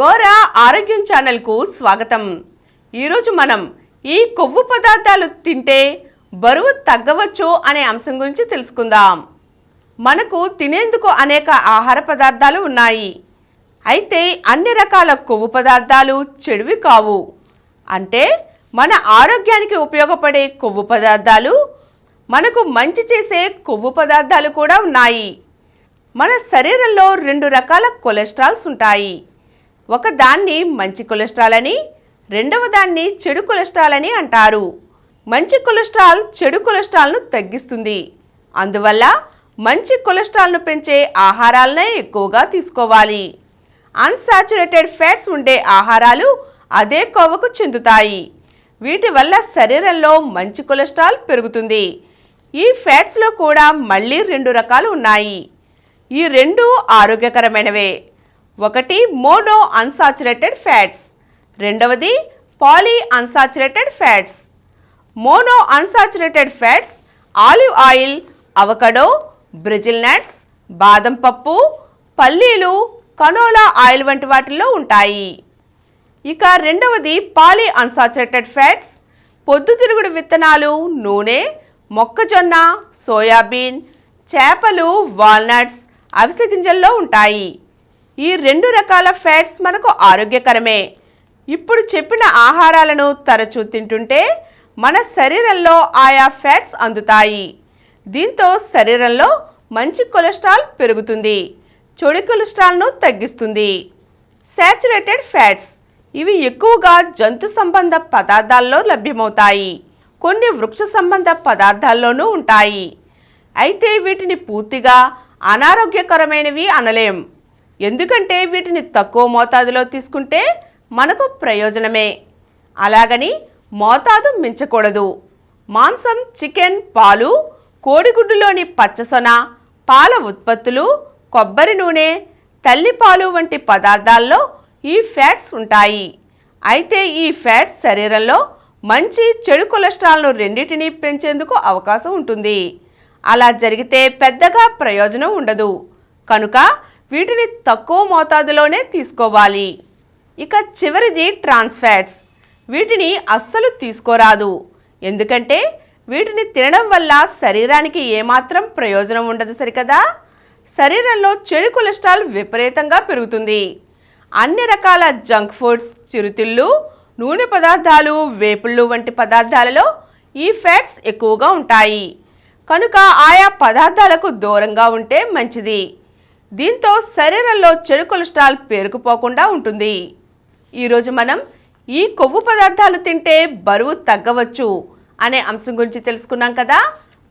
గోరా ఆరోగ్యం ఛానల్కు స్వాగతం. ఈరోజు మనం ఈ కొవ్వు పదార్థాలు తింటే బరువు తగ్గవచ్చు అనే అంశం గురించి తెలుసుకుందాం. మనకు తినేందుకు అనేక ఆహార పదార్థాలు ఉన్నాయి. అయితే అన్ని రకాల కొవ్వు పదార్థాలు చెడువి కావు. అంటే మన ఆరోగ్యానికి ఉపయోగపడే కొవ్వు పదార్థాలు, మనకు మంచి చేసే కొవ్వు పదార్థాలు కూడా ఉన్నాయి. మన శరీరంలో రెండు రకాల కొలెస్ట్రాల్స్ ఉంటాయి. ఒక దాన్ని మంచి కొలెస్ట్రాల్ అని, రెండవ దాన్ని చెడు కొలెస్ట్రాల్ అని అంటారు. మంచి కొలెస్ట్రాల్ చెడు కొలెస్ట్రాల్ను తగ్గిస్తుంది. అందువల్ల మంచి కొలెస్ట్రాల్ను పెంచే ఆహారాలనే ఎక్కువగా తీసుకోవాలి. అన్సాచురేటెడ్ ఫ్యాట్స్ ఉండే ఆహారాలు అదే కొవ్వుకు చెందుతాయి. వీటి వల్ల శరీరంలో మంచి కొలెస్ట్రాల్ పెరుగుతుంది. ఈ ఫ్యాట్స్లో కూడా మళ్ళీ రెండు రకాలు ఉన్నాయి. ఈ రెండు ఆరోగ్యకరమైనవే. ఒకటి మోనో అన్సాచురేటెడ్ ఫ్యాట్స్, రెండవది poly unsaturated fats. Mono unsaturated fats olive oil, avocado, Brazil nuts, బాదం పప్పు, పల్లీలు, కనోలా ఆయిల్ వంటి వాటిల్లో ఉంటాయి. ఇక రెండవది పాలీ అన్సాచురేటెడ్ ఫ్యాట్స్ పొద్దుతిరుగుడు విత్తనాలు, నూనె, మొక్కజొన్న, సోయాబీన్, చేపలు, వాల్నట్స్, అవిసె గింజల్లో ఉంటాయి. ఈ రెండు రకాల ఫ్యాట్స్ మనకు ఆరోగ్యకరమే. ఇప్పుడు చెప్పిన ఆహారాలను తరచూ తింటుంటే మన శరీరంలో ఆయా ఫ్యాట్స్ అందుతాయి. దీంతో శరీరంలో మంచి కొలెస్ట్రాల్ పెరుగుతుంది, చెడు కొలెస్ట్రాల్ను తగ్గిస్తుంది. సాచురేటెడ్ ఫ్యాట్స్ ఇవి ఎక్కువగా జంతు సంబంధ పదార్థాల్లో లభ్యమవుతాయి. కొన్ని వృక్ష సంబంధ పదార్థాల్లోనూ ఉంటాయి. అయితే వీటిని పూర్తిగా అనారోగ్యకరమైనవి అనలేం. ఎందుకంటే వీటిని తక్కువ మోతాదులో తీసుకుంటే మనకు ప్రయోజనమే. అలాగని మోతాదు మించకూడదు. మాంసం, చికెన్, పాలు, కోడిగుడ్డులోని పచ్చసొన, పాల ఉత్పత్తులు, కొబ్బరి నూనె, తల్లిపాలు వంటి పదార్థాల్లో ఈ ఫ్యాట్స్ ఉంటాయి. అయితే ఈ ఫ్యాట్స్ శరీరంలో మంచి చెడు కొలెస్ట్రాల్ను రెండింటినీ పెంచేందుకు అవకాశం ఉంటుంది. అలా జరిగితే పెద్దగా ప్రయోజనం ఉండదు. కనుక వీటిని తక్కువ మోతాదులోనే తీసుకోవాలి. ఇక చివరిది ట్రాన్స్ ఫ్యాట్స్. వీటిని అస్సలు తీసుకోరాదు. ఎందుకంటే వీటిని తినడం వల్ల శరీరానికి ఏమాత్రం ప్రయోజనం ఉండదు సరికదా. శరీరంలో చెడు కొలెస్ట్రాల్ విపరీతంగా పెరుగుతుంది. అన్ని రకాల జంక్ ఫుడ్స్, చిరుతిళ్ళు, నూనె పదార్థాలు, వేపుళ్ళు వంటి పదార్థాలలో ఈ ఫ్యాట్స్ ఎక్కువగా ఉంటాయి. కనుక ఆయా పదార్థాలకు దూరంగా ఉంటే మంచిది. దీంతో శరీరంలో చెడు కొలెస్ట్రాల్ పేరుకుపోకుండా ఉంటుంది. ఈరోజు మనం ఈ కొవ్వు పదార్థాలు తింటే బరువు తగ్గవచ్చు అనే అంశం గురించి తెలుసుకున్నాం కదా.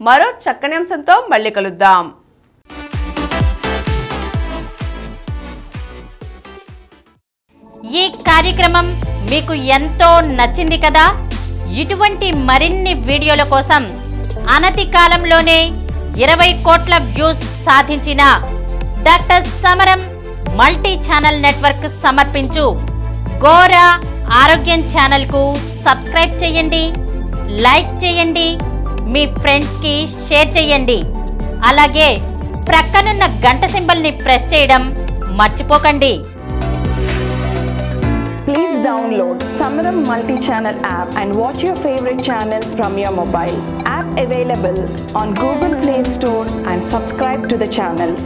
మరో చక్కని అంశంతో మళ్ళీ కలుద్దాం. ఈ కార్యక్రమం మీకు ఎంతో నచ్చింది కదా. ఇటువంటి మరిన్ని వీడియోల కోసం అనతి కాలంలోనే 20 కోట్ల వ్యూస్ సాధించిన డాక్టర్ సమరం మల్టీ ఛానల్ నెట్వర్క్ సమర్పించు గోరా ఆరోగ్యం ఛానల్కు సబ్స్క్రైబ్ చేయండి, లైక్ చేయండి, మీ ఫ్రెండ్స్కి షేర్ చేయండి. అలాగే ప్రక్కనున్న గంట సింబల్ని ప్రెస్ చేయడం మర్చిపోకండి. Please download Samaram multi-channel app and watch your favorite channels from your mobile. App available on Google Play Store and subscribe to the channels.